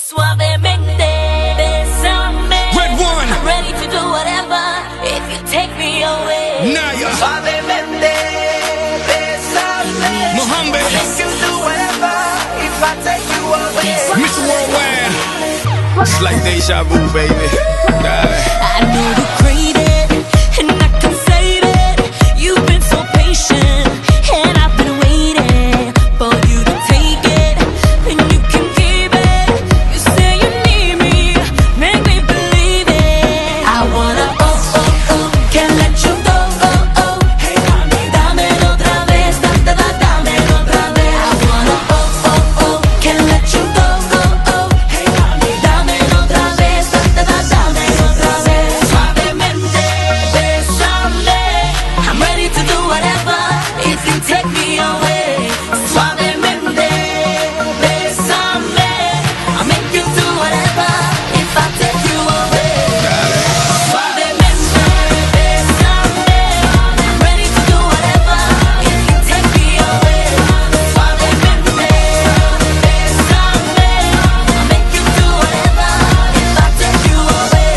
Suavemente, bésame. Red One. I'm ready to do whatever if you take me away. Naya. Suavemente, bésame. Mohammed. Make you do whatever if I take you away. Mr. Worldwide. It's like deja vu, baby. I know you crave it, and I can save it. You've been so patient, and I've been waiting for you to take it, and you can keep it. You say you need me, make me believe it. I wanna can't let you go, Hey, mami, dámelo otra vez, dámelo otra vez. I wanna can't let you go, Hey, mami, dámelo otra vez, dámelo otra vez. Suavemente, bésame. I'm ready to do whatever if you take me away. Suavemente, bésame. I'll make you do whatever if I take you away. Suavemente, bésame. I'm ready to do whatever if you take me away. Suavemente, bésame. I'll make you do whatever if I take you away.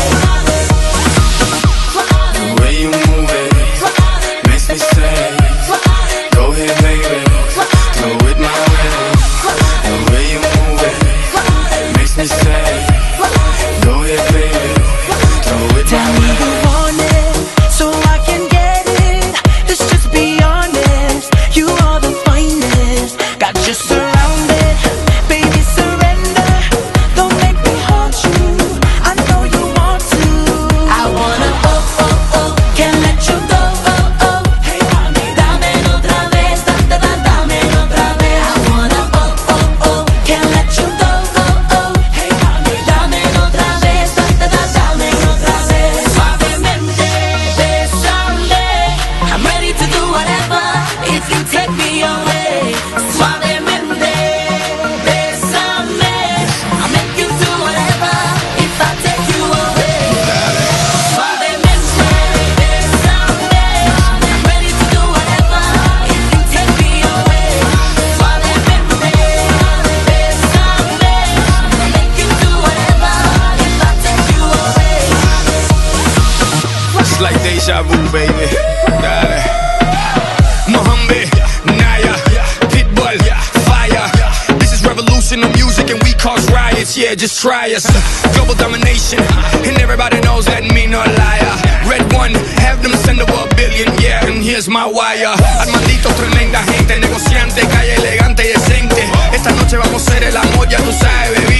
The way you move it makes me say, go ahead, baby, do it my way. The way you move it makes me say, go ahead, baby, do it my Tell me way. you want it, so I can get it. Let's just be honest, you are the finest. Got you surrounded, baby, surrender. Don't make me haunt you, I know you want to. I wanna can't let you go, Hey, mami, dámelo otra vez, dámelo otra vez. I wanna can't let you go, Hey, mami, dámelo otra vez, dámelo otra vez. Suavemente, bésame. I'm ready to do whatever if you take me away. Suavemente, bésame. I'll make you do whatever if I take you away. Suavemente, bésame. I'm ready to do whatever if you take me away. Suavemente, bésame. I'll make you do whatever if I take you away. It's like deja vu, baby. Dale. Mohammed, Naya, Pitbull, Fire. This is revolution of music and we cause riots. Yeah, just try us. Global domination, and everybody knows that me no liar. Red One, have them send over $1 billion, yeah, and here's my wire. Armanditos, tremenda gente, negociante, calle elegante y decente. Esta noche vamos a hacer el amor, ya tú sabes, baby.